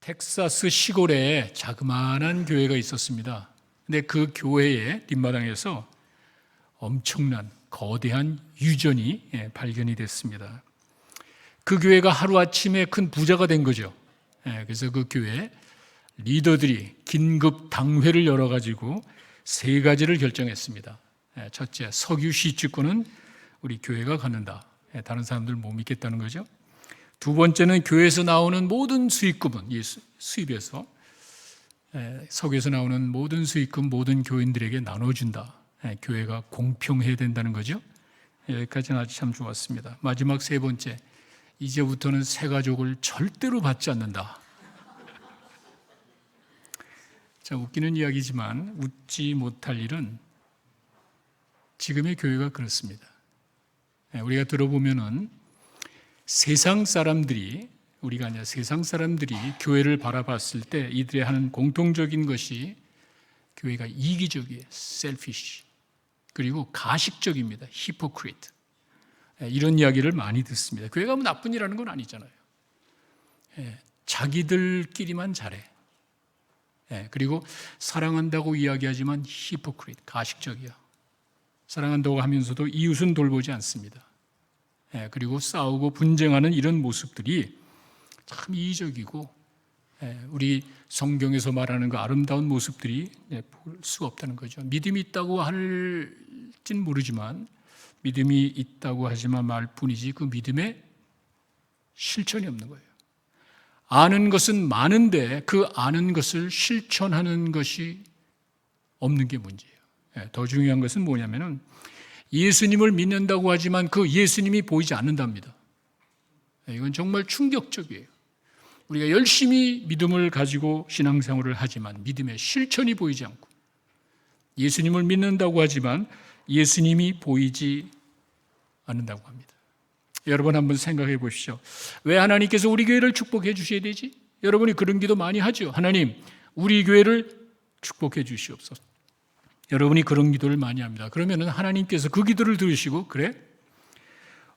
텍사스 시골에 자그마한 교회가 있었습니다. 근데 그 교회의 뒷마당에서 엄청난 거대한 유전이 발견이 됐습니다. 그 교회가 하루아침에 큰 부자가 된 거죠. 그래서 그 교회 리더들이 긴급 당회를 열어가지고 세 가지를 결정했습니다. 첫째, 석유 시추권은 우리 교회가 갖는다. 다른 사람들 못 믿겠다는 거죠. 두 번째는 교회에서 나오는 모든 수익금은, 이 수입에서 석유에서 나오는 모든 수익금 모든 교인들에게 나눠준다. 교회가 공평해야 된다는 거죠. 여기까지는 아주 참 좋았습니다. 마지막 세 번째, 이제부터는 새 가족을 절대로 받지 않는다. 자, 웃기는 이야기지만 웃지 못할 일은 지금의 교회가 그렇습니다. 우리가 들어보면은 세상 사람들이, 우리가 아니라 세상 사람들이 교회를 바라봤을 때 이들이 하는 공통적인 것이 교회가 이기적이에요. selfish. 그리고 가식적입니다. hypocrite. 이런 이야기를 많이 듣습니다. 교회가 뭐 나쁜 일하는 건 아니잖아요. 자기들끼리만 잘해. 그리고 사랑한다고 이야기하지만 hypocrite, 가식적이야. 사랑한다고 하면서도 이웃은 돌보지 않습니다. 그리고 싸우고 분쟁하는 이런 모습들이 참 이기적이고 우리 성경에서 말하는 그 아름다운 모습들이 볼 수가 없다는 거죠. 믿음이 있다고 할진 모르지만 믿음이 있다고 하지만 말뿐이지 그 믿음에 실천이 없는 거예요. 아는 것은 많은데 그 아는 것을 실천하는 것이 없는 게 문제예요. 더 중요한 것은 뭐냐면은 예수님을 믿는다고 하지만 그 예수님이 보이지 않는답니다. 이건 정말 충격적이에요. 우리가 열심히 믿음을 가지고 신앙생활을 하지만 믿음의 실천이 보이지 않고 예수님을 믿는다고 하지만 예수님이 보이지 않는다고 합니다. 여러분 한번 생각해 보십시오. 왜 하나님께서 우리 교회를 축복해 주셔야 되지? 여러분이 그런 기도 많이 하죠. 하나님, 우리 교회를 축복해 주시옵소서. 여러분이 그런 기도를 많이 합니다. 그러면 하나님께서 그 기도를 들으시고, 그래?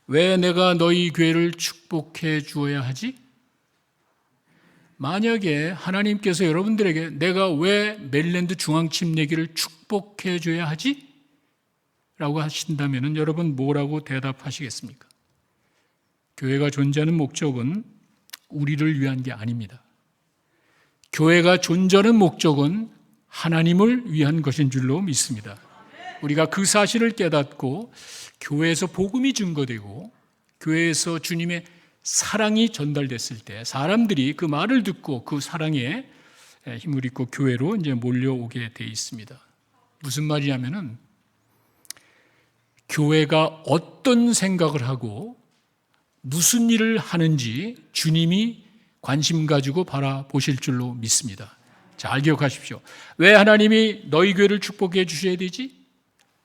왜 내가 너희 교회를 축복해 주어야 하지? 만약에 하나님께서 여러분들에게 내가 왜 메릴랜드 중앙침례교를 축복해 줘야 하지? 라고 하신다면 여러분 뭐라고 대답하시겠습니까? 교회가 존재하는 목적은 우리를 위한 게 아닙니다. 교회가 존재하는 목적은 하나님을 위한 것인 줄로 믿습니다. 우리가 그 사실을 깨닫고 교회에서 복음이 증거되고 교회에서 주님의 사랑이 전달됐을 때 사람들이 그 말을 듣고 그 사랑에 힘을 입고 교회로 이제 몰려오게 돼 있습니다. 무슨 말이냐면은 교회가 어떤 생각을 하고 무슨 일을 하는지 주님이 관심 가지고 바라보실 줄로 믿습니다. 잘 기억하십시오. 왜 하나님이 너희 교회를 축복해 주셔야 되지?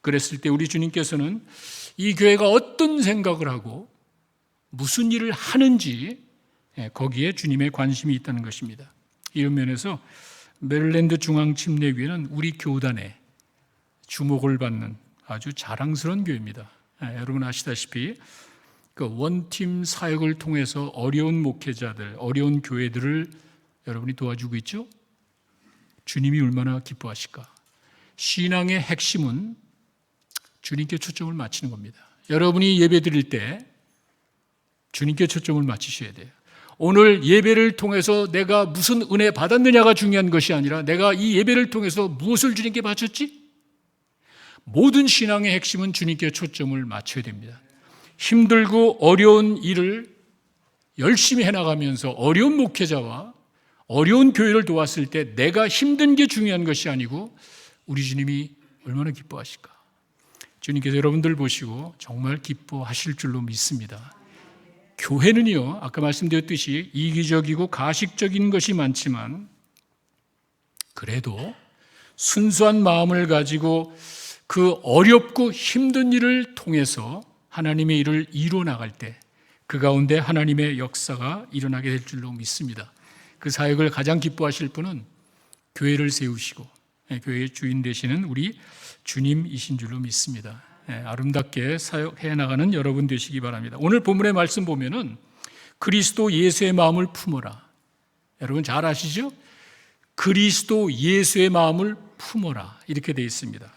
그랬을 때 우리 주님께서는 이 교회가 어떤 생각을 하고 무슨 일을 하는지 거기에 주님의 관심이 있다는 것입니다. 이런 면에서 메릴랜드 중앙침례교회는 우리 교단의 주목을 받는 아주 자랑스러운 교회입니다. 여러분 아시다시피 그 원팀 사역을 통해서 어려운 목회자들, 어려운 교회들을 여러분이 도와주고 있죠? 주님이 얼마나 기뻐하실까? 신앙의 핵심은 주님께 초점을 맞추는 겁니다. 여러분이 예배 드릴 때 주님께 초점을 맞추셔야 돼요. 오늘 예배를 통해서 내가 무슨 은혜 받았느냐가 중요한 것이 아니라 내가 이 예배를 통해서 무엇을 주님께 바쳤지? 모든 신앙의 핵심은 주님께 초점을 맞춰야 됩니다. 힘들고 어려운 일을 열심히 해나가면서 어려운 목회자와 어려운 교회를 도왔을 때 내가 힘든 게 중요한 것이 아니고 우리 주님이 얼마나 기뻐하실까? 주님께서 여러분들 보시고 정말 기뻐하실 줄로 믿습니다. 교회는요, 아까 말씀드렸듯이 이기적이고 가식적인 것이 많지만 그래도 순수한 마음을 가지고 그 어렵고 힘든 일을 통해서 하나님의 일을 이루어 나갈 때 그 가운데 하나님의 역사가 일어나게 될 줄로 믿습니다. 그 사역을 가장 기뻐하실 분은 교회를 세우시고 교회의 주인 되시는 우리 주님이신 줄로 믿습니다. 아름답게 사역해 나가는 여러분 되시기 바랍니다. 오늘 본문의 말씀 보면은 그리스도 예수의 마음을 품어라. 여러분 잘 아시죠? 그리스도 예수의 마음을 품어라 이렇게 되어 있습니다.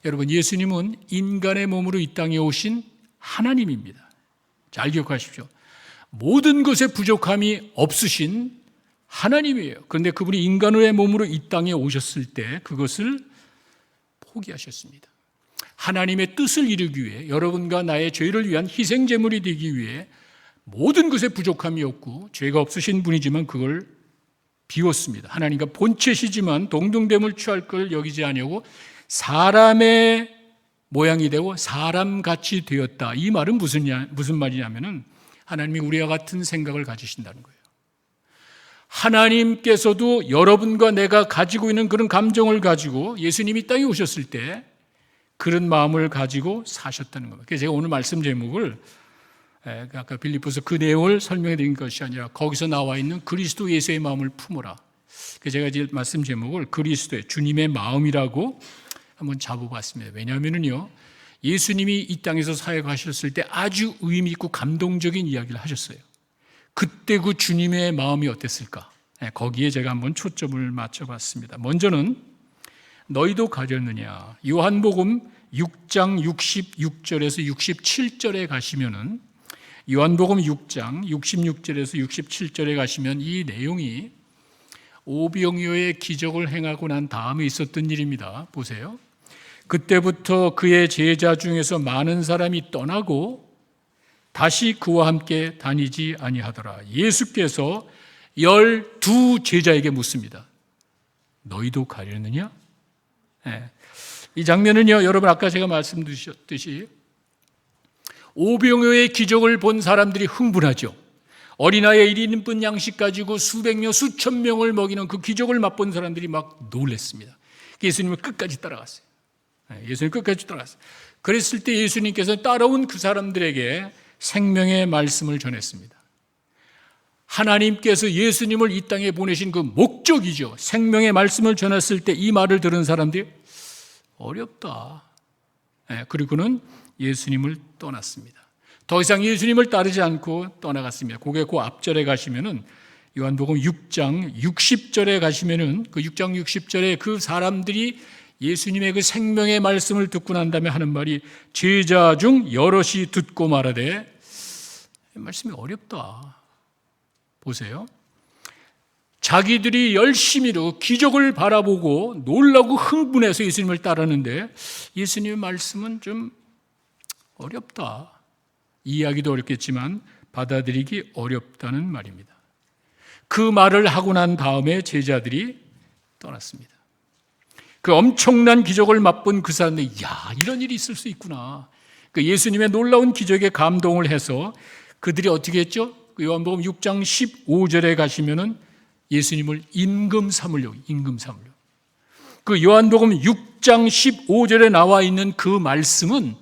여러분 예수님은 인간의 몸으로 이 땅에 오신 하나님입니다. 잘 기억하십시오. 모든 것에 부족함이 없으신 하나님이에요. 그런데 그분이 인간의 몸으로 이 땅에 오셨을 때 그것을 포기하셨습니다. 하나님의 뜻을 이루기 위해 여러분과 나의 죄를 위한 희생제물이 되기 위해 모든 것에 부족함이 없고 죄가 없으신 분이지만 그걸 비웠습니다. 하나님과 본체시지만 동등됨을 취할 걸 여기지 아니하고 사람의 모양이 되고 사람같이 되었다. 이 말은 무슨 말이냐면은 하나님이 우리와 같은 생각을 가지신다는 거예요. 하나님께서도 여러분과 내가 가지고 있는 그런 감정을 가지고 예수님이 땅에 오셨을 때 그런 마음을 가지고 사셨다는 겁니다. 그래서 제가 오늘 말씀 제목을 아까 빌립보서 그 내용을 설명해 드린 것이 아니라 거기서 나와 있는 그리스도 예수의 마음을 품어라. 그래서 제가 이제 말씀 제목을 그리스도의 주님의 마음이라고 한번 잡아봤습니다. 왜냐하면요, 예수님이 이 땅에서 사역하셨을 때 아주 의미 있고 감동적인 이야기를 하셨어요. 그때 그 주님의 마음이 어땠을까? 거기에 제가 한번 초점을 맞춰봤습니다. 먼저는 너희도 가졌느냐? 요한복음 6장 66절에서 67절에 가시면은 요한복음 6장 66절에서 67절에 가시면 이 내용이 오병이어의 기적을 행하고 난 다음에 있었던 일입니다. 보세요. 그때부터 그의 제자 중에서 많은 사람이 떠나고 다시 그와 함께 다니지 아니하더라. 예수께서 12 제자에게 묻습니다. 너희도 가려느냐? 이 장면은요, 여러분 아까 제가 말씀드렸듯이 오병이어의 기적을 본 사람들이 흥분하죠. 어린아이 1인분 양식 가지고 수백 명, 수천 명을 먹이는 그 기적을 맛본 사람들이 막 놀랐습니다. 예수님을 끝까지 따라갔어요. 예수님 끝까지 따라갔어요. 그랬을 때 예수님께서 따라온 그 사람들에게 생명의 말씀을 전했습니다. 하나님께서 예수님을 이 땅에 보내신 그 목적이죠. 생명의 말씀을 전했을 때 이 말을 들은 사람들이 어렵다. 그리고는 예수님을 떠났습니다. 더 이상 예수님을 따르지 않고 떠나갔습니다. 그게 그 앞절에 가시면은 요한복음 6장 60절에 가시면은 그 6장 60절에 그 사람들이 예수님의 그 생명의 말씀을 듣고 난 다음에 하는 말이 제자 중 여럿이 듣고 말하되 이 말씀이 어렵다. 보세요. 자기들이 열심히로 기적을 바라보고 놀라고 흥분해서 예수님을 따르는데 예수님의 말씀은 좀 어렵다. 이해하기도 어렵겠지만 받아들이기 어렵다는 말입니다. 그 말을 하고 난 다음에 제자들이 떠났습니다. 그 엄청난 기적을 맛본 그 사람들이 이런 일이 있을 수 있구나. 그 예수님의 놀라운 기적에 감동을 해서 그들이 어떻게 했죠? 그 요한복음 6장 15절에 가시면은 예수님을 임금 삼으려고. 그 요한복음 6장 15절에 나와 있는 그 말씀은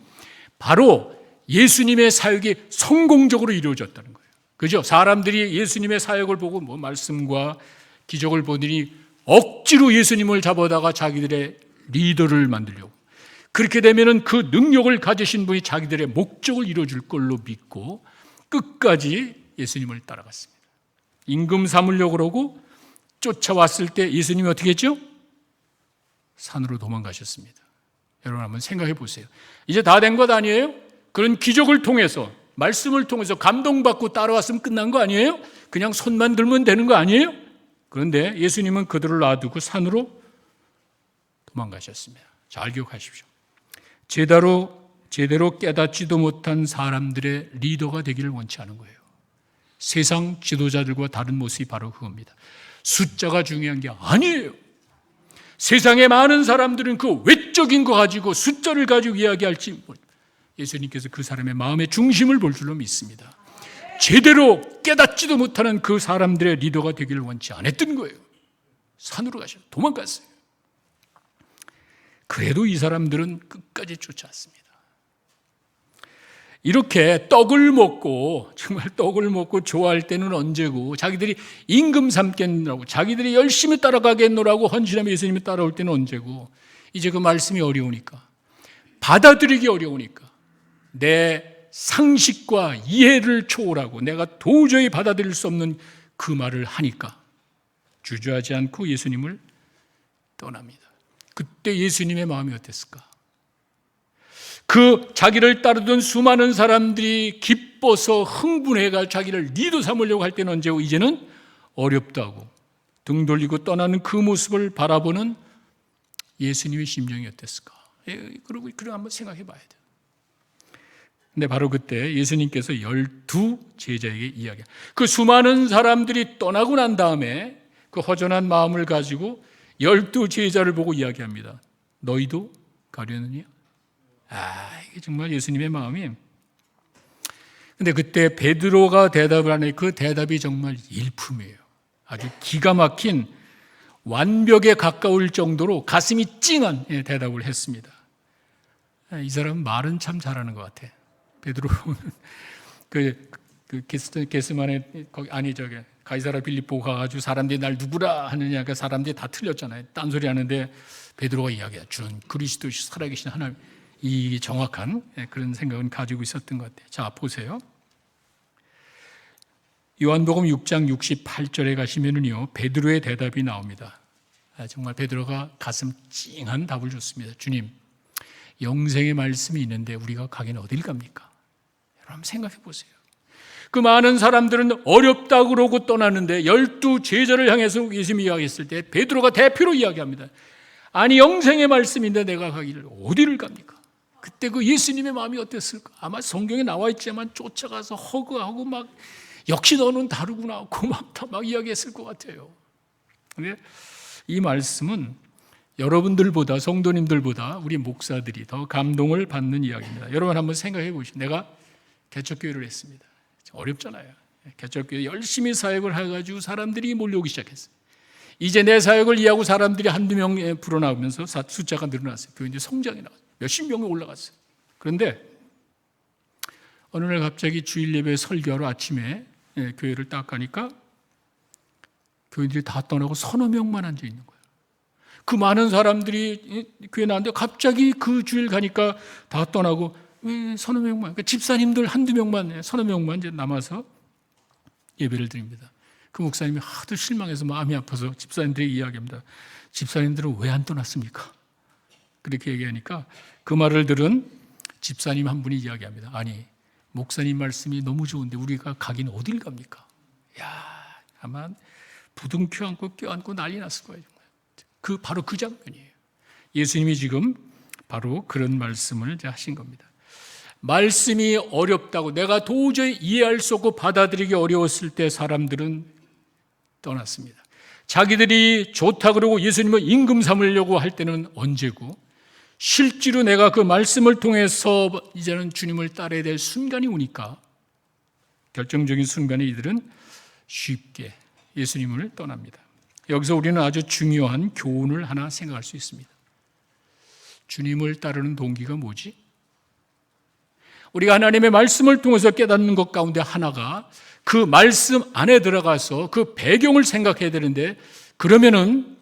바로 예수님의 사역이 성공적으로 이루어졌다는 거예요. 그죠? 사람들이 예수님의 사역을 보고 말씀과 기적을 보더니 억지로 예수님을 잡아다가 자기들의 리더를 만들려고. 그렇게 되면은 그 능력을 가지신 분이 자기들의 목적을 이루어줄 걸로 믿고 끝까지 예수님을 따라갔습니다. 임금 삼으려고 그러고 쫓아왔을 때 예수님이 어떻게 했죠? 산으로 도망가셨습니다. 여러분 한번 생각해 보세요. 이제 다 된 것 아니에요? 그런 기적을 통해서 말씀을 통해서 감동받고 따라왔으면 끝난 거 아니에요? 그냥 손만 들면 되는 거 아니에요? 그런데 예수님은 그들을 놔두고 산으로 도망가셨습니다. 잘 기억하십시오. 제대로 깨닫지도 못한 사람들의 리더가 되기를 원치 않은 거예요. 세상 지도자들과 다른 모습이 바로 그겁니다. 숫자가 중요한 게 아니에요. 세상에 많은 사람들은 그 외적인 거 가지고 숫자를 가지고 이야기할지 예수님께서 그 사람의 마음의 중심을 볼 줄로 믿습니다. 제대로 깨닫지도 못하는 그 사람들의 리더가 되기를 원치 않았던 거예요. 산으로 가셔 도망갔어요. 그래도 이 사람들은 끝까지 쫓아왔습니다. 이렇게 떡을 먹고 정말 떡을 먹고 좋아할 때는 언제고 자기들이 임금 삼겠노라고 자기들이 열심히 따라가겠노라고 헌신하며 예수님이 따라올 때는 언제고 이제 그 말씀이 어려우니까 받아들이기 어려우니까 내 상식과 이해를 초월하고 내가 도저히 받아들일 수 없는 그 말을 하니까 주저하지 않고 예수님을 떠납니다. 그때 예수님의 마음이 어땠을까? 그 자기를 따르던 수많은 사람들이 기뻐서 흥분해가 자기를 리더 삼으려고 할 때는 언제고 이제는 어렵다고 등 돌리고 떠나는 그 모습을 바라보는 예수님의 심정이 어땠을까? 그리고 한번 생각해 봐야 돼요. 근데 바로 그때 예수님께서 12 제자에게 이야기해요. 그 수많은 사람들이 떠나고 난 다음에 그 허전한 마음을 가지고 12 제자를 보고 이야기합니다. 너희도 가려느냐? 이게 정말 예수님의 마음이. 근데 그때 베드로가 대답을 하는 그 대답이 정말 일품이에요. 아주 기가 막힌 완벽에 가까울 정도로 가슴이 찡한 대답을 했습니다. 이 사람은 말은 참 잘하는 것 같아. 베드로는 게스만에 가이사라 빌립보 가가지고 사람들이 날 누구라 하느냐, 그 사람들이 다 틀렸잖아요. 딴소리 하는데 베드로가 이야기해. 주는 그리스도 살아계신 하나님. 이 정확한 그런 생각은 가지고 있었던 것 같아요. 자, 보세요. 요한복음 6장 68절에 가시면은요, 베드로의 대답이 나옵니다. 정말 베드로가 가슴 찡한 답을 줬습니다. 주님, 영생의 말씀이 있는데 우리가 가긴 어딜 갑니까? 여러분 생각해 보세요. 그 많은 사람들은 어렵다고 그러고 떠났는데 12 제자를 향해서 예수님이 이야기했을 때 베드로가 대표로 이야기합니다. 아니 영생의 말씀인데 내가 가기를 어디를 갑니까? 그때 그 예수님의 마음이 어땠을까? 아마 성경에 나와 있지만 쫓아가서 허그하고 막 역시 너는 다르구나 고맙다 막 이야기했을 것 같아요. 근데 이 말씀은 여러분들보다 성도님들보다 우리 목사들이 더 감동을 받는 이야기입니다. 여러분 한번 생각해 보시죠. 내가 개척교회를 했습니다. 어렵잖아요. 개척교회 열심히 사역을 해가지고 사람들이 몰려오기 시작했어요. 이제 내 사역을 이해하고 사람들이 한두 명 불어나오면서 숫자가 늘어났어요. 교회 성장이 나왔어요. 몇십 명이 올라갔어요. 그런데 어느 날 갑자기 주일 예배 설교하러 아침에 교회를 딱 가니까 교인들이 다 떠나고 서너 명만 앉아 있는 거예요. 그 많은 사람들이 교회 나왔는데 갑자기 그 주일 가니까 다 떠나고 왜 서너 명만, 그러니까 집사님들 한두 명만, 서너 명만 이제 남아서 예배를 드립니다. 그 목사님이 하도 실망해서 마음이 아파서 집사님들에게 이야기합니다. 집사님들은 왜 안 떠났습니까? 그렇게 얘기하니까 그 말을 들은 집사님 한 분이 이야기합니다. 아니, 목사님 말씀이 너무 좋은데 우리가 가긴 어딜 갑니까? 아마 부둥켜 안고 껴안고 난리 났을 거예요. 정말. 바로 그 장면이에요. 예수님이 지금 바로 그런 말씀을 하신 겁니다. 말씀이 어렵다고 내가 도저히 이해할 수 없고 받아들이기 어려웠을 때 사람들은 떠났습니다. 자기들이 좋다 그러고 예수님을 임금 삼으려고 할 때는 언제고 실제로 내가 그 말씀을 통해서 이제는 주님을 따라야 될 순간이 오니까 결정적인 순간에 이들은 쉽게 예수님을 떠납니다. 여기서 우리는 아주 중요한 교훈을 하나 생각할 수 있습니다. 주님을 따르는 동기가 뭐지? 우리가 하나님의 말씀을 통해서 깨닫는 것 가운데 하나가 그 말씀 안에 들어가서 그 배경을 생각해야 되는데 그러면은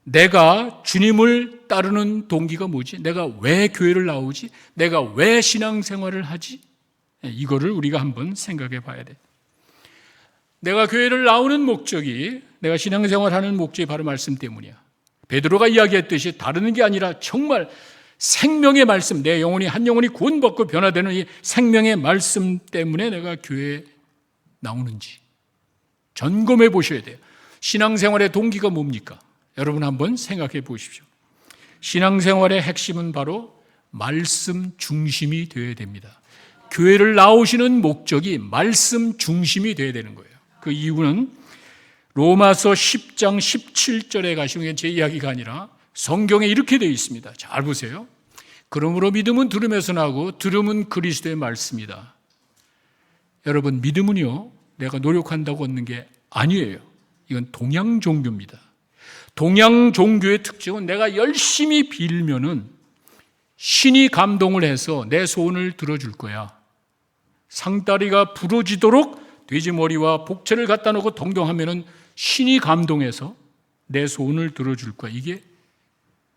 내가 주님을 따르는 동기가 뭐지? 내가 왜 교회를 나오지? 내가 왜 신앙생활을 하지? 이거를 우리가 한번 생각해 봐야 돼. 내가 교회를 나오는 목적이 내가 신앙생활하는 목적이 바로 말씀 때문이야. 베드로가 이야기했듯이 다른 게 아니라 정말 생명의 말씀, 내 영혼이 한 영혼이 구원받고 변화되는 이 생명의 말씀 때문에 내가 교회에 나오는지 점검해 보셔야 돼요. 신앙생활의 동기가 뭡니까? 여러분 한번 생각해 보십시오. 신앙생활의 핵심은 바로 말씀 중심이 되어야 됩니다. 교회를 나오시는 목적이 말씀 중심이 되어야 되는 거예요. 그 이유는 로마서 10장 17절에 가시면 제 이야기가 아니라 성경에 이렇게 되어 있습니다. 잘 보세요. 그러므로 믿음은 들음에서 나고 들음은 그리스도의 말씀이다. 여러분 믿음은요 내가 노력한다고 얻는 게 아니에요. 이건 동양 종교입니다. 동양 종교의 특징은 내가 열심히 빌면은 신이 감동을 해서 내 소원을 들어줄 거야. 상다리가 부러지도록 돼지머리와 복채를 갖다 놓고 동경하면은 신이 감동해서 내 소원을 들어줄 거야. 이게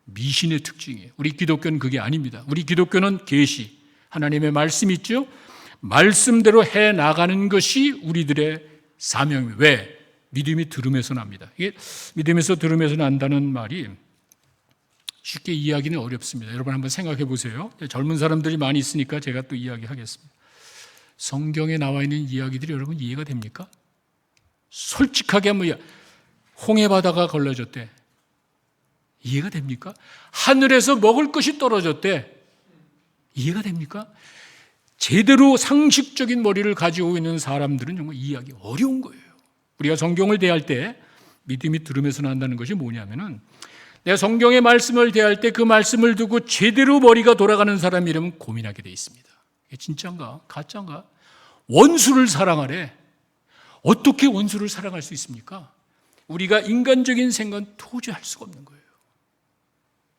미신의 특징이에요. 우리 기독교는 그게 아닙니다. 우리 기독교는 계시, 하나님의 말씀 있죠? 말씀대로 해 나가는 것이 우리들의 사명입니다. 왜? 믿음이 들음에서 납니다. 이게 믿음에서 들음에서 난다는 말이 쉽게 이해하기는 어렵습니다. 여러분 한번 생각해 보세요. 젊은 사람들이 많이 있으니까 제가 또 이야기하겠습니다. 성경에 나와 있는 이야기들이 여러분 이해가 됩니까? 솔직하게 한번 홍해 바다가 걸러졌대. 이해가 됩니까? 하늘에서 먹을 것이 떨어졌대. 이해가 됩니까? 제대로 상식적인 머리를 가지고 있는 사람들은 정말 이해하기 어려운 거예요. 우리가 성경을 대할 때 믿음이 들음에서 난다는 것이 뭐냐면은 내가 성경의 말씀을 대할 때 그 말씀을 두고 제대로 머리가 돌아가는 사람이라면 고민하게 돼 있습니다. 이게 진짜인가? 가짜인가? 원수를 사랑하래. 어떻게 원수를 사랑할 수 있습니까? 우리가 인간적인 생각은 도저히 할 수가 없는 거예요.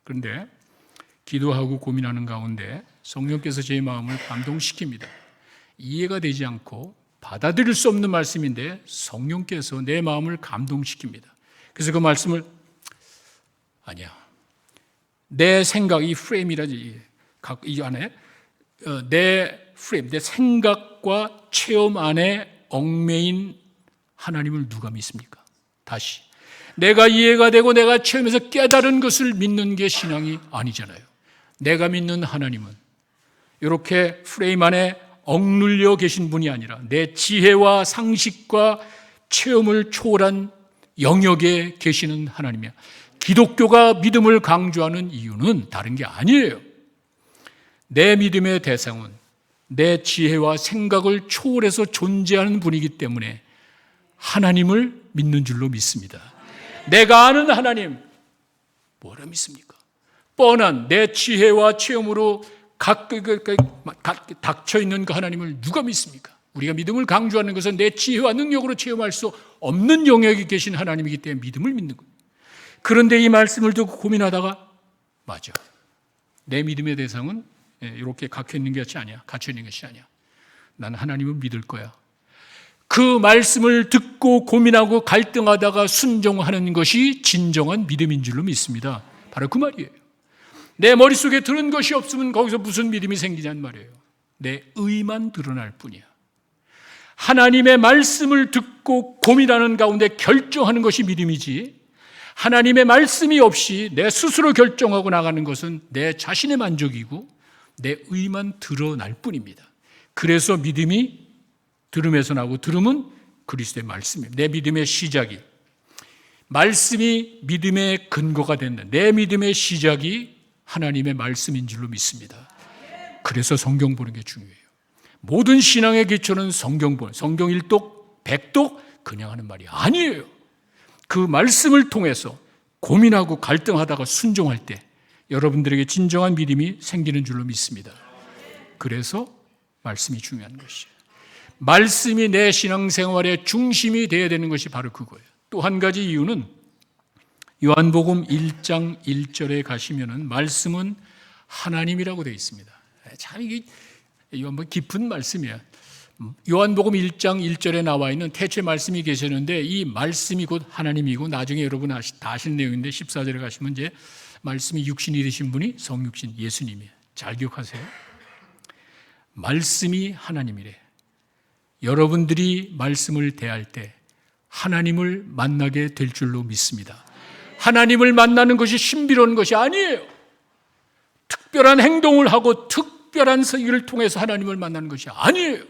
그런데 기도하고 고민하는 가운데 성령께서 제 마음을 감동시킵니다. 이해가 되지 않고 받아들일 수 없는 말씀인데 성령께서 내 마음을 감동시킵니다. 그래서 그 말씀을 아니야. 내 생각, 이 프레임이라지, 이 안에 내 프레임, 내 생각과 체험 안에 얽매인 하나님을 누가 믿습니까? 다시. 내가 이해가 되고 내가 체험해서 깨달은 것을 믿는 게 신앙이 아니잖아요. 내가 믿는 하나님은 이렇게 프레임 안에 억눌려 계신 분이 아니라 내 지혜와 상식과 체험을 초월한 영역에 계시는 하나님이야. 기독교가 믿음을 강조하는 이유는 다른 게 아니에요. 내 믿음의 대상은 내 지혜와 생각을 초월해서 존재하는 분이기 때문에 하나님을 믿는 줄로 믿습니다. 내가 아는 하나님, 뭐라 믿습니까? 뻔한 내 지혜와 체험으로 닥쳐있는 그 하나님을 누가 믿습니까? 우리가 믿음을 강조하는 것은 내 지혜와 능력으로 체험할 수 없는 영역에 계신 하나님이기 때문에 믿음을 믿는 거예요. 그런데 이 말씀을 듣고 고민하다가 맞아. 내 믿음의 대상은 이렇게 갇혀있는 것이 아니야. 갇혀있는 것이 아니야. 나는 하나님을 믿을 거야. 그 말씀을 듣고 고민하고 갈등하다가 순종하는 것이 진정한 믿음인 줄로 믿습니다. 바로 그 말이에요. 내 머릿속에 들은 것이 없으면 거기서 무슨 믿음이 생기냐는 말이에요. 내 의만 드러날 뿐이야. 하나님의 말씀을 듣고 고민하는 가운데 결정하는 것이 믿음이지, 하나님의 말씀이 없이 내 스스로 결정하고 나가는 것은 내 자신의 만족이고 내 의만 드러날 뿐입니다. 그래서 믿음이 들음에서 나고 들음은 그리스도의 말씀입니다. 내 믿음의 시작이, 말씀이 믿음의 근거가 된다. 내 믿음의 시작이 하나님의 말씀인 줄로 믿습니다. 그래서 성경 보는 게 중요해요. 모든 신앙의 기초는 성경 1독, 100독 그냥 하는 말이 아니에요. 그 말씀을 통해서 고민하고 갈등하다가 순종할 때 여러분들에게 진정한 믿음이 생기는 줄로 믿습니다. 그래서 말씀이 중요한 것이에요. 말씀이 내 신앙생활의 중심이 되어야 되는 것이 바로 그거예요. 또 한 가지 이유는 요한복음 1장 1절에 가시면은 말씀은 하나님이라고 되어 있습니다. 참 이게 한번 깊은 말씀이에요. 요한복음 1장 1절에 나와 있는 태초에 말씀이 계셨는데 이 말씀이 곧 하나님이고, 나중에 여러분 다 아시는 내용인데 14절에 가시면 이제 말씀이 육신이 되신 분이 성육신 예수님이에요. 잘 기억하세요. 말씀이 하나님이래. 여러분들이 말씀을 대할 때 하나님을 만나게 될 줄로 믿습니다. 하나님을 만나는 것이 신비로운 것이 아니에요. 특별한 행동을 하고 특별한 일을 통해서 하나님을 만나는 것이 아니에요.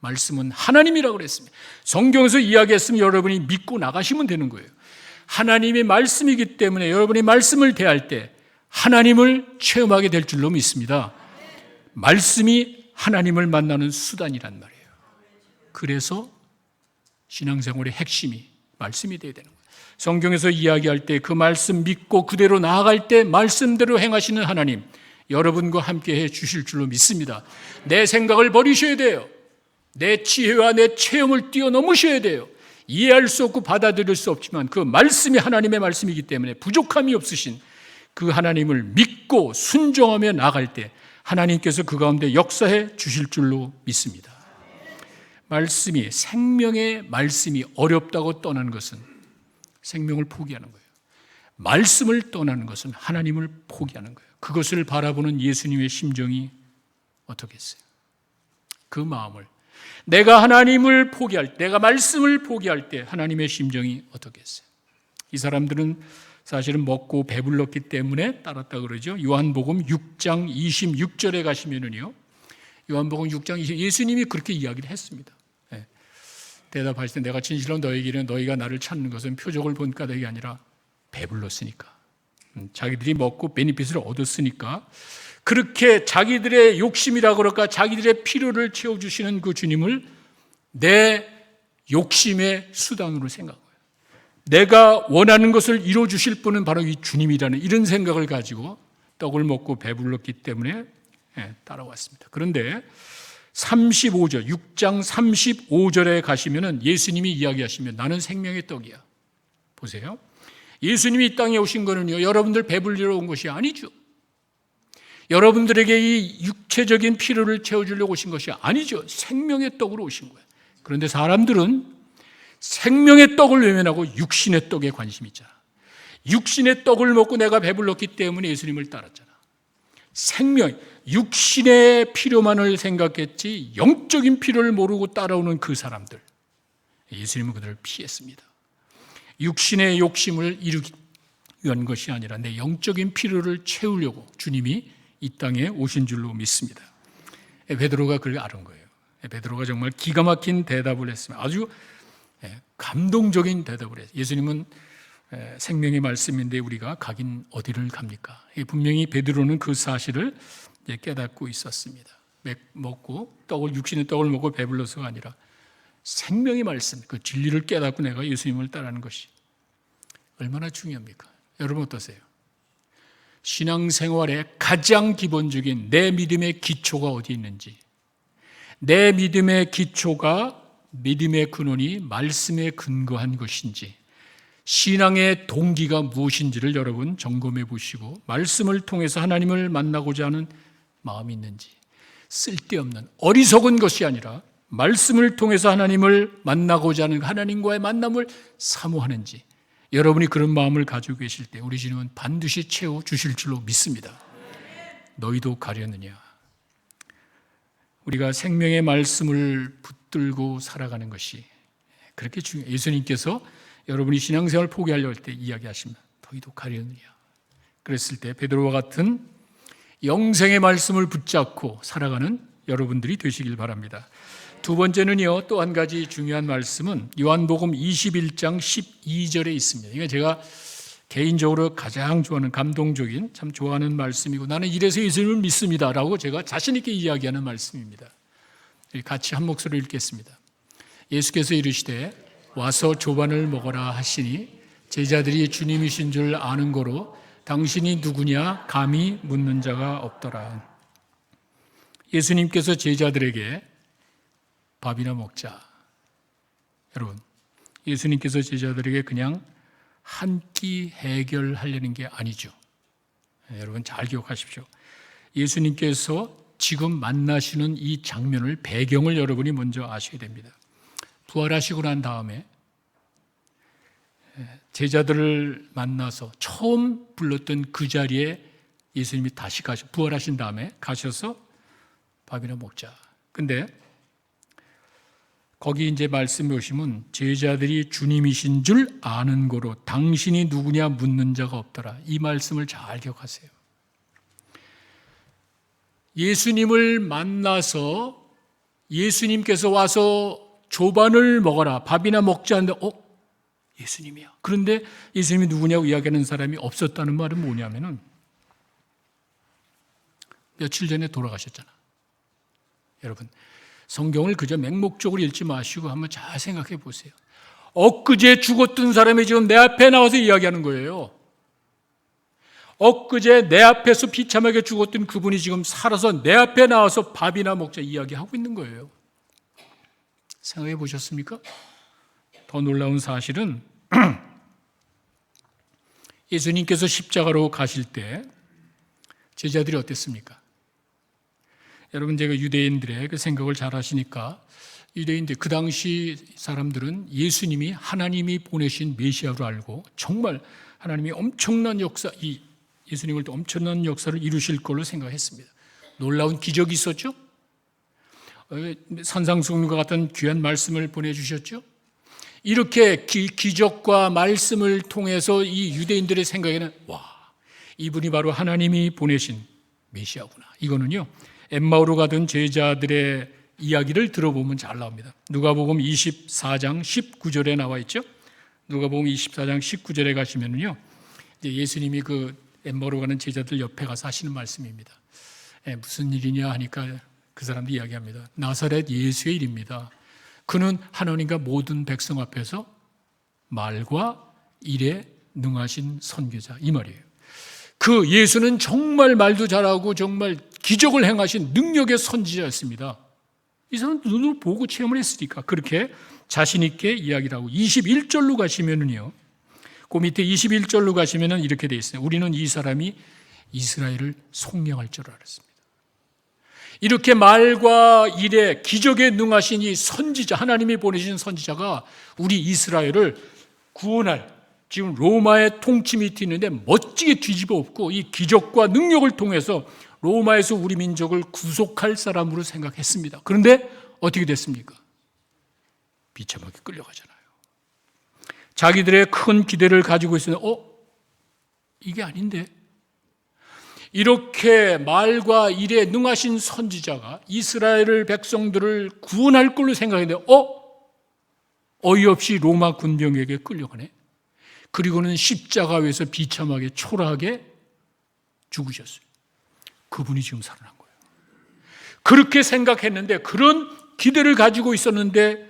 말씀은 하나님이라고 그랬습니다. 성경에서 이야기했으면 여러분이 믿고 나가시면 되는 거예요. 하나님의 말씀이기 때문에 여러분이 말씀을 대할 때 하나님을 체험하게 될 줄로 믿습니다. 말씀이 하나님을 만나는 수단이란 말이에요. 그래서 신앙생활의 핵심이 말씀이 되어야 되는 거예요. 성경에서 이야기할 때 그 말씀 믿고 그대로 나아갈 때 말씀대로 행하시는 하나님, 여러분과 함께 해 주실 줄로 믿습니다. 내 생각을 버리셔야 돼요. 내 지혜와 내 체험을 뛰어넘으셔야 돼요. 이해할 수 없고 받아들일 수 없지만 그 말씀이 하나님의 말씀이기 때문에 부족함이 없으신 그 하나님을 믿고 순종하며 나갈 때 하나님께서 그 가운데 역사해 주실 줄로 믿습니다. 말씀이, 생명의 말씀이 어렵다고 떠나는 것은 생명을 포기하는 거예요. 말씀을 떠나는 것은 하나님을 포기하는 거예요. 그것을 바라보는 예수님의 심정이 어떻겠어요? 그 마음을, 내가 하나님을 포기할 때, 내가 말씀을 포기할 때 하나님의 심정이 어떻겠어요? 이 사람들은 사실은 먹고 배불렀기 때문에 따랐다 그러죠. 요한복음 6장 26절에 가시면은요, 요한복음 6장 20, 예수님이 그렇게 이야기를 했습니다. 네. 대답하실 때 내가 진실로 너에게 이르노니 너희가 나를 찾는 것은 표적을 본 까닭이 아니라 배불렀으니까, 자기들이 먹고 베니핏을 얻었으니까, 그렇게 자기들의 욕심이라 그럴까, 자기들의 필요를 채워주시는 그 주님을 내 욕심의 수단으로 생각해요. 내가 원하는 것을 이루어주실 분은 바로 이 주님이라는 이런 생각을 가지고 떡을 먹고 배불렀기 때문에 따라왔습니다. 그런데 35절, 6장 35절에 가시면은 예수님이 이야기하시면 나는 생명의 떡이야. 보세요. 예수님이 이 땅에 오신 거는요, 여러분들 배불리러 온 것이 아니죠. 여러분들에게 이 육체적인 필요를 채워주려고 오신 것이 아니죠. 생명의 떡으로 오신 거예요. 그런데 사람들은 생명의 떡을 외면하고 육신의 떡에 관심이 있잖아. 육신의 떡을 먹고 내가 배불렀기 때문에 예수님을 따랐잖아. 생명, 육신의 필요만을 생각했지 영적인 필요를 모르고 따라오는 그 사람들, 예수님은 그들을 피했습니다. 육신의 욕심을 이루기 위한 것이 아니라 내 영적인 필요를 채우려고 주님이 이 땅에 오신 줄로 믿습니다. 베드로가 그걸 알은 거예요. 베드로가 정말 기가 막힌 대답을 했습니다. 아주 감동적인 대답을 했어요. 예수님은 생명의 말씀인데 우리가 가긴 어디를 갑니까? 분명히 베드로는 그 사실을 깨닫고 있었습니다. 육신의 떡을 먹고 배불러서가 아니라 생명의 말씀, 그 진리를 깨닫고 내가 예수님을 따르는 것이 얼마나 중요합니까? 여러분 어떠세요? 신앙생활의 가장 기본적인 내 믿음의 기초가 어디 있는지, 내 믿음의 기초가, 믿음의 근원이 말씀에 근거한 것인지, 신앙의 동기가 무엇인지를 여러분 점검해 보시고 말씀을 통해서 하나님을 만나고자 하는 마음이 있는지, 쓸데없는 어리석은 것이 아니라 말씀을 통해서 하나님을 만나고자 하는 하나님과의 만남을 사모하는지, 여러분이 그런 마음을 가지고 계실 때 우리 주님은 반드시 채워주실 줄로 믿습니다. 너희도 가려느냐? 우리가 생명의 말씀을 붙들고 살아가는 것이 그렇게 중요해요. 예수님께서 여러분이 신앙생활을 포기하려고 할 때 이야기하십니다. 너희도 가려느냐? 그랬을 때 베드로와 같은 영생의 말씀을 붙잡고 살아가는 여러분들이 되시길 바랍니다. 두 번째는요, 또 한 가지 중요한 말씀은 요한복음 21장 12절에 있습니다. 이게 제가 개인적으로 가장 좋아하는, 감동적인, 참 좋아하는 말씀이고, 나는 이래서 예수님을 믿습니다라고 제가 자신 있게 이야기하는 말씀입니다. 같이 한 목소리로 읽겠습니다. 예수께서 이르시되 와서 조반을 먹어라 하시니 제자들이 주님이신 줄 아는 거로 당신이 누구냐 감히 묻는 자가 없더라. 예수님께서 제자들에게 밥이나 먹자. 여러분, 예수님께서 제자들에게 그냥 한 끼 해결하려는 게 아니죠. 여러분 잘 기억하십시오. 예수님께서 지금 만나시는 이 장면을, 배경을 여러분이 먼저 아셔야 됩니다. 부활하시고 난 다음에 제자들을 만나서 처음 불렀던 그 자리에 예수님이 다시 부활하신 다음에 가셔서 밥이나 먹자. 근데 거기 이제 말씀해 보시면 제자들이 주님이신 줄 아는 거로 당신이 누구냐 묻는 자가 없더라. 이 말씀을 잘 기억하세요. 예수님을 만나서 예수님께서 와서 조반을 먹어라, 밥이나 먹자 하는데 예수님이야. 그런데 예수님이 누구냐고 이야기하는 사람이 없었다는 말은 뭐냐면은 며칠 전에 돌아가셨잖아. 여러분, 성경을 그저 맹목적으로 읽지 마시고 한번 잘 생각해 보세요. 엊그제 죽었던 사람이 지금 내 앞에 나와서 이야기하는 거예요. 엊그제 내 앞에서 비참하게 죽었던 그분이 지금 살아서 내 앞에 나와서 밥이나 먹자 이야기하고 있는 거예요. 생각해 보셨습니까? 더 놀라운 사실은 예수님께서 십자가로 가실 때 제자들이 어땠습니까? 여러분, 제가 유대인들의 그 생각을 잘 아시니까, 유대인들 그 당시 사람들은 예수님이 하나님이 보내신 메시아로 알고 정말 하나님이 엄청난 역사, 이 예수님을 또 엄청난 역사를 이루실 걸로 생각했습니다. 놀라운 기적이 있었죠? 산상수훈과 같은 귀한 말씀을 보내주셨죠. 이렇게 기적과 말씀을 통해서 이 유대인들의 생각에는 와, 이분이 바로 하나님이 보내신 메시아구나. 이거는요, 엠마오로 가던 제자들의 이야기를 들어보면 잘 나옵니다. 누가복음 24장 19절에 나와 있죠. 누가복음 24장 19절에 가시면은요, 이제 예수님이 그 엠마오로 가는 제자들 옆에 가서 하시는 말씀입니다. 무슨 일이냐 하니까 그 사람도 이야기합니다. 나사렛 예수의 일입니다. 그는 하나님과 모든 백성 앞에서 말과 일에 능하신 선교자, 이 말이에요. 그 예수는 정말 말도 잘하고 정말 기적을 행하신 능력의 선지자였습니다. 이 사람은 눈으로 보고 체험을 했으니까 그렇게 자신 있게 이야기를 하고, 21절로 가시면은요, 그 밑에 21절로 가시면은 이렇게 되어 있어요. 우리는 이 사람이 이스라엘을 속량할 줄 알았습니다. 이렇게 말과 일에 기적에 능하신 이 선지자, 하나님이 보내신 선지자가 우리 이스라엘을 구원할, 지금 로마의 통치 밑에 있는데 멋지게 뒤집어 엎고 이 기적과 능력을 통해서 로마에서 우리 민족을 구속할 사람으로 생각했습니다. 그런데 어떻게 됐습니까? 비참하게 끌려가잖아요. 자기들의 큰 기대를 가지고 있으면 이게 아닌데, 이렇게 말과 일에 능하신 선지자가 이스라엘 백성들을 구원할 걸로 생각했는데 어이없이 로마 군병에게 끌려가네. 그리고는 십자가 위에서 비참하게 초라하게 죽으셨어요. 그분이 지금 살아난 거예요. 그렇게 생각했는데, 그런 기대를 가지고 있었는데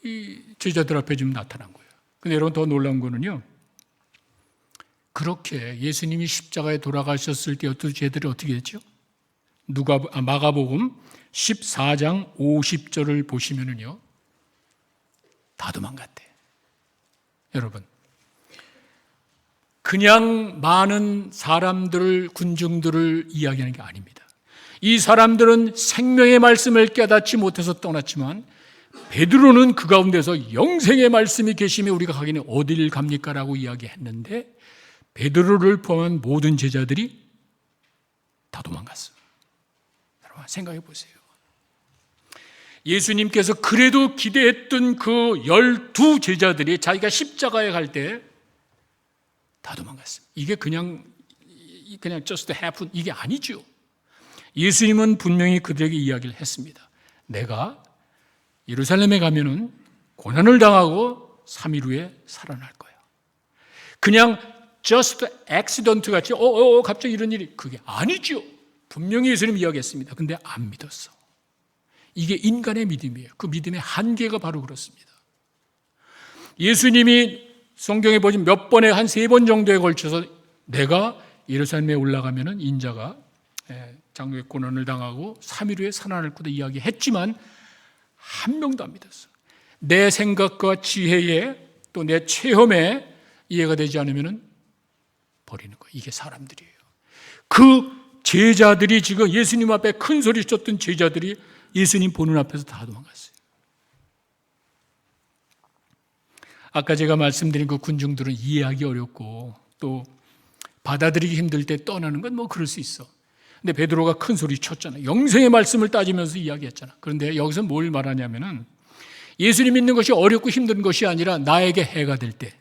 이 제자들 앞에 지금 나타난 거예요. 근데 여러분, 더 놀라운 거는요, 그렇게 예수님이 십자가에 돌아가셨을 때 제자들이 어떻게 했죠? 마가복음 14장 50절을 보시면은요, 다 도망갔대. 여러분, 그냥 많은 사람들을, 군중들을 이야기하는 게 아닙니다. 이 사람들은 생명의 말씀을 깨닫지 못해서 떠났지만 베드로는 그 가운데서 영생의 말씀이 계시며 우리가 가기는 어디를 갑니까? 라고 이야기했는데 베드로를 포함한 모든 제자들이 다 도망갔어요. 여러분, 생각해 보세요. 예수님께서 그래도 기대했던 그 12 제자들이 자기가 십자가에 갈 때 다 도망갔습니다. 이게 그냥 just happen, 이게 아니죠. 예수님은 분명히 그들에게 이야기를 했습니다. 내가 예루살렘에 가면은 고난을 당하고 3일 후에 살아날 거야. 그냥 just accident 같이 갑자기 이런 일이, 그게 아니죠. 분명히 예수님 이야기했습니다. 근데 안 믿었어. 이게 인간의 믿음이에요. 그 믿음의 한계가 바로 그렇습니다. 예수님이 성경에 보시면 몇 번에 한 3번 정도에 걸쳐서 내가 예루살렘에 올라가면은 인자가 장로의 고난을 당하고 3일 후에 살아날 거다 이야기했지만 한 명도 안 믿었어. 내 생각과 지혜에 또 내 체험에 이해가 되지 않으면은 버리는 거예요. 이게 사람들이에요. 그 제자들이, 지금 예수님 앞에 큰 소리 쳤던 제자들이 예수님 보는 앞에서 다 도망갔어요. 아까 제가 말씀드린 그 군중들은 이해하기 어렵고 또 받아들이기 힘들 때 떠나는 건 뭐 그럴 수 있어. 근데 베드로가 큰 소리 쳤잖아요. 영생의 말씀을 따지면서 이야기했잖아. 그런데 여기서 뭘 말하냐면은 예수님 믿는 것이 어렵고 힘든 것이 아니라 나에게 해가 될 때,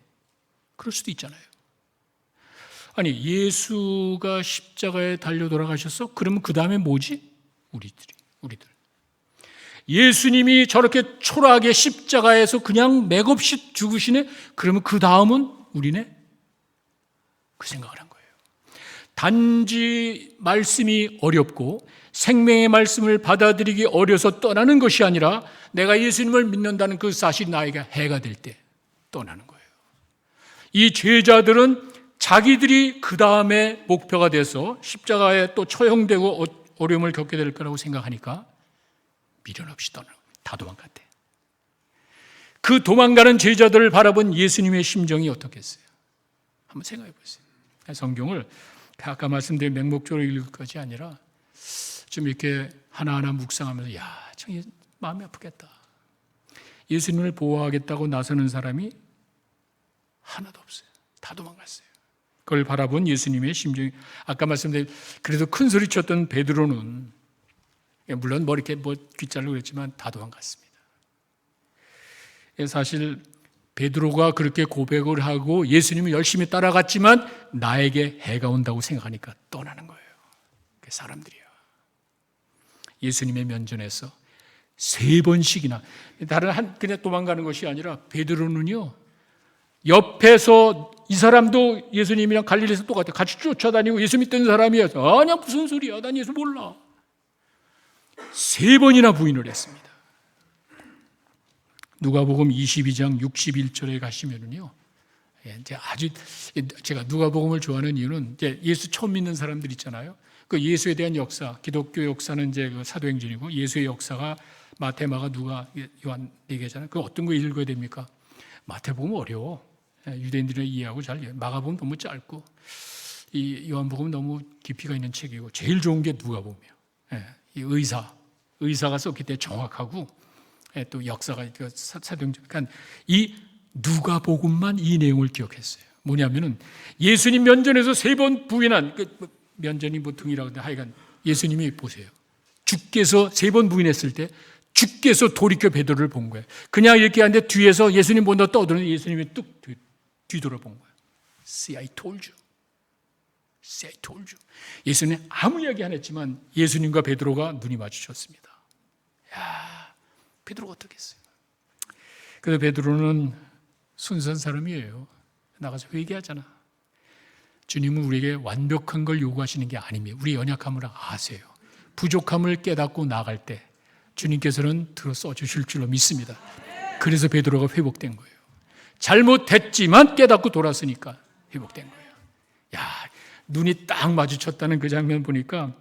그럴 수도 있잖아요. 아니, 예수가 십자가에 달려 돌아가셨어? 그러면 그 다음에 뭐지? 우리들. 예수님이 저렇게 초라하게 십자가에서 그냥 맥없이 죽으시네? 그러면 그 다음은 우리네? 그 생각을 한 거예요. 단지 말씀이 어렵고 생명의 말씀을 받아들이기 어려서 떠나는 것이 아니라 내가 예수님을 믿는다는 그 사실이 나에게 해가 될 때 떠나는 거예요. 이 제자들은 자기들이 그 다음에 목표가 돼서 십자가에 또 처형되고 어려움을 겪게 될 거라고 생각하니까 미련 없이 다 도망갔대. 그 도망가는 제자들을 바라본 예수님의 심정이 어떻겠어요? 한번 생각해 보세요. 성경을 아까 말씀드린 맹목적으로 읽을 것이 아니라 좀 이렇게 하나하나 묵상하면서 참 마음이 아프겠다. 예수님을 보호하겠다고 나서는 사람이 하나도 없어요. 다 도망갔어요. 그걸 바라본 예수님의 심정이, 아까 말씀드린 그래도 큰 소리 쳤던 베드로는 물론 뭐 이렇게 귀잘로 그랬지만 다 도망갔습니다. 사실 베드로가 그렇게 고백을 하고 예수님을 열심히 따라갔지만 나에게 해가 온다고 생각하니까 떠나는 거예요. 그 사람들이요. 예수님의 면전에서 3번씩이나 그냥 도망가는 것이 아니라 베드로는요, 옆에서 이 사람도 예수님이랑 갈릴리에서 똑같아. 같이 쫓아다니고 예수 믿던 사람이야. 아니야, 무슨 소리야. 난 예수 몰라. 3번이나 부인을 했습니다. 누가복음 22장 61절에 가시면은요, 이제 제가 누가복음을 좋아하는 이유는 이제 예수 처음 믿는 사람들 있잖아요. 그 예수에 대한 역사, 기독교 역사는 이제 그 사도행전이고 예수의 역사가 마태, 마가, 누가, 요한 얘기하잖아요. 그 어떤 거 읽어야 됩니까? 마태복음 어려워. 유대인들이 이해하고 잘 이해. 마가복음 너무 짧고 이 요한복음 너무 깊이가 있는 책이고 제일 좋은 게 누가복음이에요. 이 의사가 썼기 때문에 정확하고 또 역사가 사도행전. 그러니까 이 누가복음만 이 내용을 기억했어요. 뭐냐면은 예수님 면전에서 3번 부인한 면전이 등이라고 하는데 하여간 예수님이 보세요. 주께서 3번 부인했을 때 주께서 돌이켜 베드로를 본 거예요. 그냥 이렇게 하는데 뒤에서 예수님 본다 떠드는 예수님이 뚝 뒤돌아본 거예요. See, I told you. See, I told you. 예수님 아무 이야기 안 했지만 예수님과 베드로가 눈이 마주쳤습니다. 야, 베드로가 어떻게 했어요? 그래서 베드로는 순수한 사람이에요. 나가서 회개하잖아. 주님은 우리에게 완벽한 걸 요구하시는 게 아닙니다. 우리 연약함을 아세요. 부족함을 깨닫고 나갈 때 주님께서는 들어 써주실 줄로 믿습니다. 그래서 베드로가 회복된 거예요. 잘못했지만 깨닫고 돌았으니까 회복된 거예요. 야, 눈이 딱 마주쳤다는 그 장면 보니까,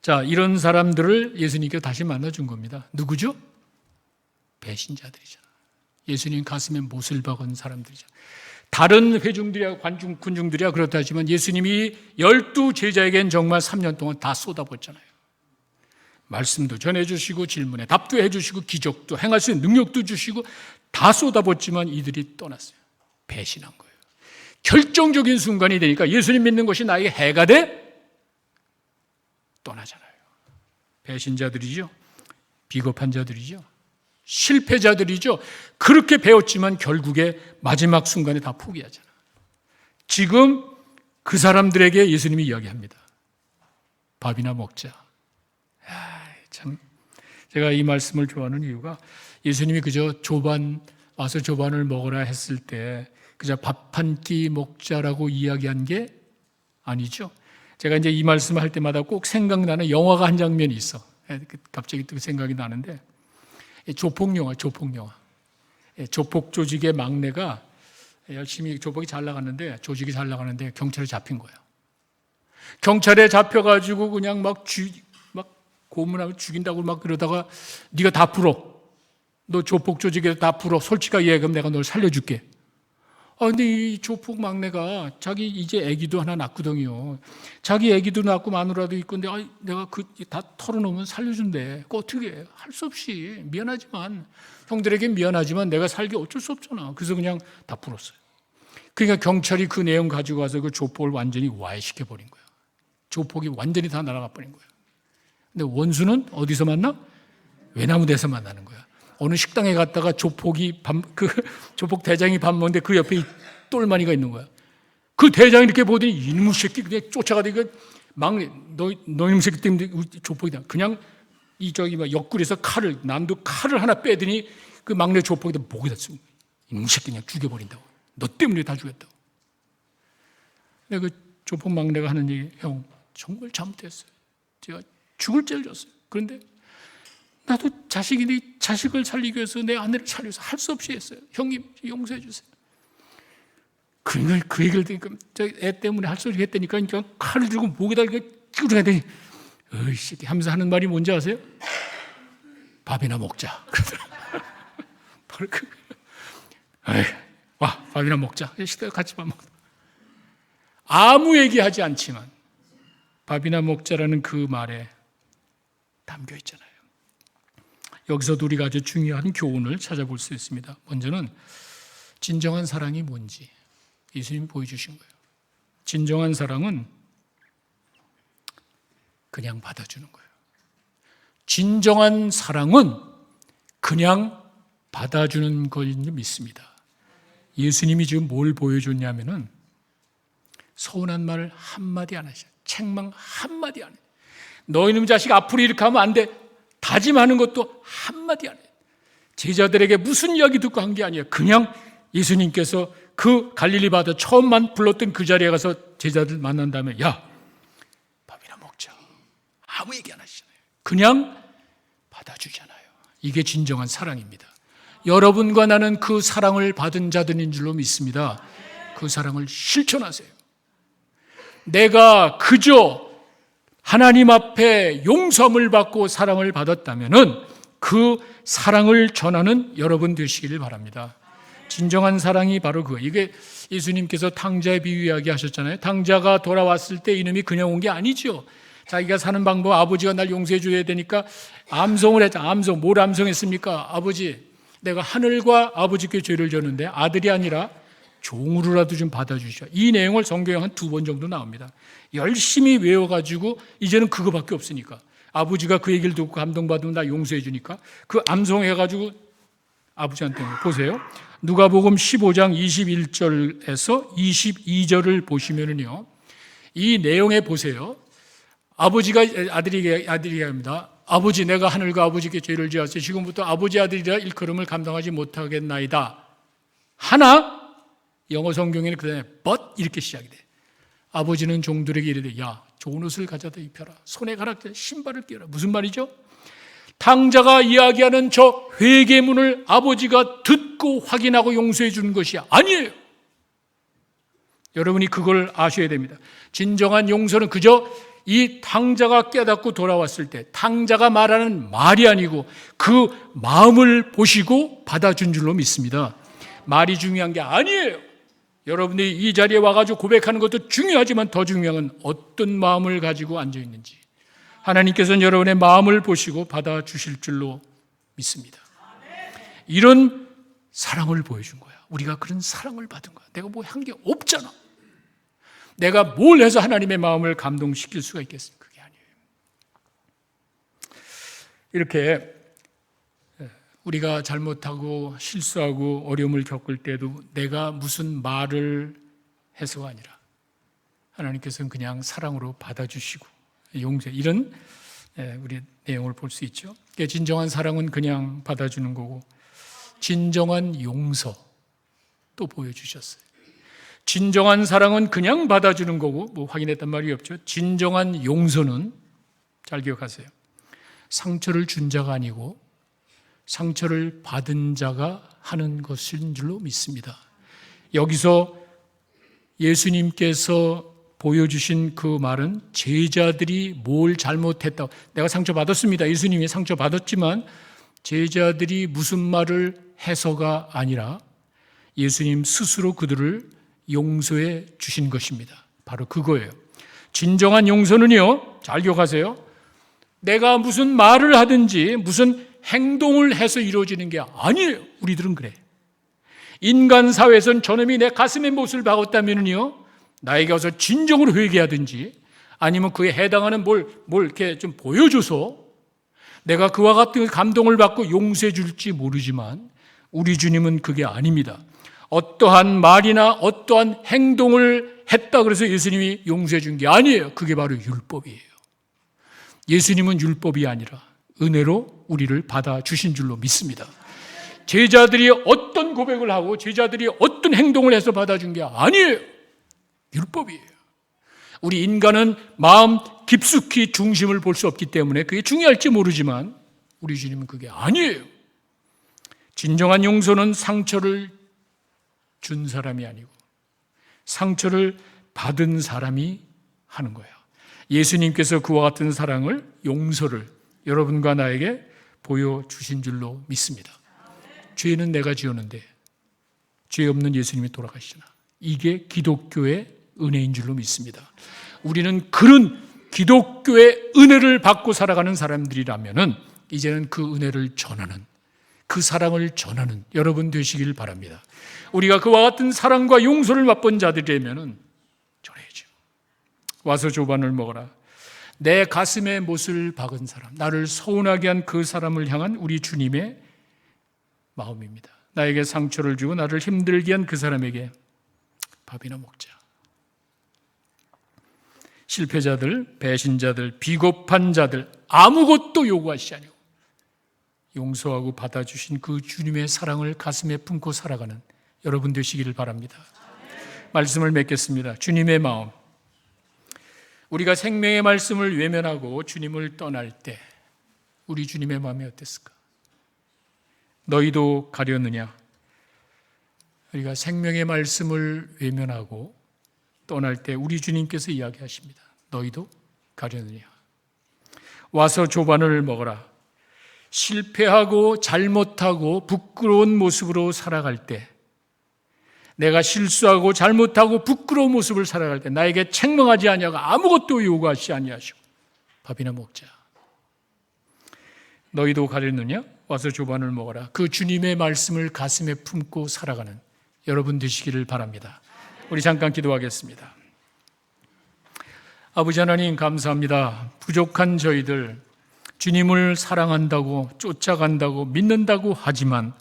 자, 이런 사람들을 예수님께서 다시 만나준 겁니다. 누구죠? 배신자들이잖아. 예수님 가슴에 못을 박은 사람들이잖아. 다른 회중들이야 군중들이야 그렇다 하지만 예수님이 12제자에겐 정말 3년 동안 다 쏟아붓잖아요. 말씀도 전해주시고 질문에 답도 해주시고 기적도 행할 수 있는 능력도 주시고 다 쏟아붓지만 이들이 떠났어요. 배신한 거예요. 결정적인 순간이 되니까 예수님 믿는 것이 나에게 해가 돼? 떠나잖아요. 배신자들이죠. 비겁한 자들이죠. 실패자들이죠. 그렇게 배웠지만 결국에 마지막 순간에 다 포기하잖아. 지금 그 사람들에게 예수님이 이야기합니다. 밥이나 먹자. 참, 제가 이 말씀을 좋아하는 이유가 예수님이 그저 와서 조반을 먹으라 했을 때 그저 밥 한 끼 먹자라고 이야기한 게 아니죠. 제가 이제 이 말씀을 할 때마다 꼭 생각나는 영화가 한 장면이 있어. 갑자기 또 생각이 나는데 조폭 영화. 조폭 조직의 막내가 열심히 조폭이 잘 나갔는데 조직이 잘 나가는데 경찰에 잡힌 거예요. 경찰에 잡혀가지고 그냥 막 고문하고 죽인다고 막 그러다가 네가 다 풀어. 너 조폭 조직에서 다 풀어. 솔직하게 그럼 내가 널 살려줄게. 근데 이 조폭 막내가 자기 이제 아기도 하나 낳거든요. 자기 아기도 낳고 마누라도 있고 근데 내가 다 털어놓으면 살려준대. 그거 어떻게 해? 할 수 없이 미안하지만 형들에게 미안하지만 내가 살기 어쩔 수 없잖아. 그래서 그냥 다 풀었어요. 그러니까 경찰이 그 내용 가지고 와서 그 조폭을 완전히 와해시켜버린 거예요. 조폭이 완전히 다 날아가 버린 거예요. 근데 원수는 어디서 만나? 외나무대에서 만나는 거야. 어느 식당에 갔다가 조폭 대장이 밥 먹는데 그 옆에 똘마니가 있는 거야. 그 대장이 이렇게 보더니 이놈 새끼 그냥 쫓아가더니 막내 너 이놈 새끼 때문에 우리 조폭이다. 그냥 옆구리에서 남도 칼을 하나 빼더니 그 막내 조폭이다 목에다 쓰고 이놈 새끼 그냥 죽여버린다고. 너 때문에 다 죽였다고. 근데 그 조폭 막내가 하는 얘기, 형 정말 잘못했어요. 제가 죽을 죄를 졌어요. 그런데 나도 자식인데 자식을 살리기 위해서 내 아내를 살려서 할 수 없이 했어요. 형님 용서해 주세요. 그 얘기를 듣니까 애 때문에 할 소리 했다니까 칼을 들고 목에다 이렇게 찌르게 되니 어이씨 하면서 하는 말이 뭔지 아세요? 밥이나 먹자. 바로 와 밥이나 먹자. 시대 같이 밥 먹자. 아무 얘기하지 않지만 밥이나 먹자라는 그 말에 담겨 있잖아요. 여기서도 우리가 아주 중요한 교훈을 찾아볼 수 있습니다. 먼저는 진정한 사랑이 뭔지 예수님이 보여주신 거예요. 진정한 사랑은 그냥 받아주는 거예요. 진정한 사랑은 그냥 받아주는 것인 줄 믿습니다. 예수님이 지금 뭘 보여줬냐면은 서운한 말 한마디 안 하셔. 책망 한마디 안 해. 너 이놈 자식 앞으로 이렇게 하면 안 돼. 다짐하는 것도 한마디 안 해. 제자들에게 무슨 이야기 듣고 한 게 아니에요. 그냥 예수님께서 그 갈릴리 바다 처음만 불렀던 그 자리에 가서 제자들 만난 다음에 야, 밥이나 먹자. 아무 얘기 안 하시잖아요. 그냥 받아주잖아요. 이게 진정한 사랑입니다. 여러분과 나는 그 사랑을 받은 자들인 줄로 믿습니다. 그 사랑을 실천하세요. 내가 그저 하나님 앞에 용서함을 받고 사랑을 받았다면은 그 사랑을 전하는 여러분 되시기를 바랍니다. 진정한 사랑이 바로 그거예요. 이게 예수님께서 탕자의 비유 이야기 하셨잖아요. 탕자가 돌아왔을 때 이놈이 그냥 온 게 아니죠. 자기가 사는 방법, 아버지가 날 용서해 줘야 되니까 암송을 했다. 암송, 뭘 암송했습니까? 아버지, 내가 하늘과 아버지께 죄를 졌는데 아들이 아니라 종으로라도 좀 받아주시오. 이 내용을 성경에 한 2번 정도 나옵니다. 열심히 외워가지고 이제는 그거밖에 없으니까 아버지가 그 얘기를 듣고 감동받으면 나 용서해 주니까 그 암송해가지고 아버지한테 보세요. 누가복음 15장 21절에서 22절을 보시면은요, 이 내용에 보세요. 아버지가 아들이 합니다. 아버지, 내가 하늘과 아버지께 죄를 지었으니 지금부터 아버지 아들이라 일컬음을 감당하지 못하겠나이다. 하나 영어 성경에는 그 다음에 but 이렇게 시작이 돼. 아버지는 종들에게 이르되 야, 좋은 옷을 가져다 입혀라. 손에 가락지 신발을 끼워라. 무슨 말이죠? 탕자가 이야기하는 저 회개문을 아버지가 듣고 확인하고 용서해 주는 것이 아니에요. 여러분이 그걸 아셔야 됩니다. 진정한 용서는 그저 이 탕자가 깨닫고 돌아왔을 때 탕자가 말하는 말이 아니고 그 마음을 보시고 받아준 줄로 믿습니다. 말이 중요한 게 아니에요. 여러분이 이 자리에 와가지고 고백하는 것도 중요하지만 더 중요한 건 어떤 마음을 가지고 앉아있는지 하나님께서는 여러분의 마음을 보시고 받아주실 줄로 믿습니다. 이런 사랑을 보여준 거야. 우리가 그런 사랑을 받은 거야. 내가 뭐 한 게 없잖아. 내가 뭘 해서 하나님의 마음을 감동시킬 수가 있겠습니까? 그게 아니에요. 이렇게 우리가 잘못하고 실수하고 어려움을 겪을 때도 내가 무슨 말을 해서가 아니라 하나님께서는 그냥 사랑으로 받아주시고 용서, 이런 우리 내용을 볼 수 있죠. 진정한 사랑은 그냥 받아주는 거고 진정한 용서 또 보여주셨어요. 진정한 사랑은 그냥 받아주는 거고 뭐 확인했단 말이 없죠. 진정한 용서는 잘 기억하세요. 상처를 준 자가 아니고 상처를 받은 자가 하는 것인 줄로 믿습니다. 여기서 예수님께서 보여주신 그 말은 제자들이 뭘 잘못했다고, 내가 상처받았습니다. 예수님이 상처받았지만 제자들이 무슨 말을 해서가 아니라 예수님 스스로 그들을 용서해 주신 것입니다. 바로 그거예요. 진정한 용서는요, 잘 기억하세요. 내가 무슨 말을 하든지 무슨 행동을 해서 이루어지는 게 아니에요. 우리들은 그래. 인간 사회에서는 저놈이 내 가슴에 못을 박았다면요, 나에게 와서 진정으로 회개하든지 아니면 그에 해당하는 뭘 이렇게 좀 보여줘서 내가 그와 같은 감동을 받고 용서해 줄지 모르지만 우리 주님은 그게 아닙니다. 어떠한 말이나 어떠한 행동을 했다 그래서 예수님이 용서해 준 게 아니에요. 그게 바로 율법이에요. 예수님은 율법이 아니라 은혜로 우리를 받아주신 줄로 믿습니다. 제자들이 어떤 고백을 하고 제자들이 어떤 행동을 해서 받아준 게 아니에요. 율법이에요. 우리 인간은 마음 깊숙이 중심을 볼 수 없기 때문에 그게 중요할지 모르지만 우리 주님은 그게 아니에요. 진정한 용서는 상처를 준 사람이 아니고 상처를 받은 사람이 하는 거예요. 예수님께서 그와 같은 사랑을, 용서를 여러분과 나에게 보여주신 줄로 믿습니다. 죄는 내가 지었는데 죄 없는 예수님이 돌아가시잖아. 이게 기독교의 은혜인 줄로 믿습니다. 우리는 그런 기독교의 은혜를 받고 살아가는 사람들이라면은 이제는 그 은혜를 전하는, 그 사랑을 전하는 여러분 되시길 바랍니다. 우리가 그와 같은 사랑과 용서를 맛본 자들이라면은 전해야죠. 와서 조반을 먹어라. 내 가슴에 못을 박은 사람, 나를 서운하게 한 그 사람을 향한 우리 주님의 마음입니다. 나에게 상처를 주고 나를 힘들게 한 그 사람에게 밥이나 먹자. 실패자들, 배신자들, 비겁한 자들 아무것도 요구하시지 아니하고 용서하고 받아주신 그 주님의 사랑을 가슴에 품고 살아가는 여러분 되시기를 바랍니다. 말씀을 맺겠습니다. 주님의 마음. 우리가 생명의 말씀을 외면하고 주님을 떠날 때 우리 주님의 마음이 어땠을까? 너희도 가려느냐? 우리가 생명의 말씀을 외면하고 떠날 때 우리 주님께서 이야기하십니다. 너희도 가려느냐? 와서 조반을 먹어라. 실패하고 잘못하고 부끄러운 모습으로 살아갈 때, 내가 실수하고 잘못하고 부끄러운 모습을 살아갈 때 나에게 책망하지 아니하고 아무것도 요구하지 아니하시고 밥이나 먹자. 너희도 가려느냐? 와서 조반을 먹어라. 그 주님의 말씀을 가슴에 품고 살아가는 여러분 되시기를 바랍니다. 우리 잠깐 기도하겠습니다. 아버지 하나님 감사합니다. 부족한 저희들, 주님을 사랑한다고 쫓아간다고 믿는다고 하지만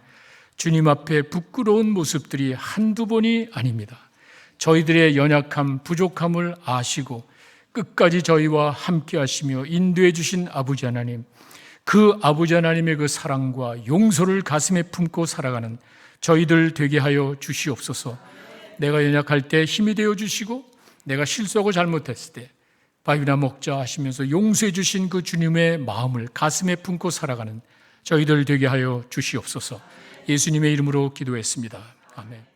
주님 앞에 부끄러운 모습들이 한두 번이 아닙니다. 저희들의 연약함, 부족함을 아시고 끝까지 저희와 함께 하시며 인도해 주신 아버지 하나님, 그 아버지 하나님의 그 사랑과 용서를 가슴에 품고 살아가는 저희들 되게 하여 주시옵소서. 내가 연약할 때 힘이 되어 주시고 내가 실수하고 잘못했을 때 밥이나 먹자 하시면서 용서해 주신 그 주님의 마음을 가슴에 품고 살아가는 저희들 되게 하여 주시옵소서. 예수님의 이름으로 기도했습니다. 아멘.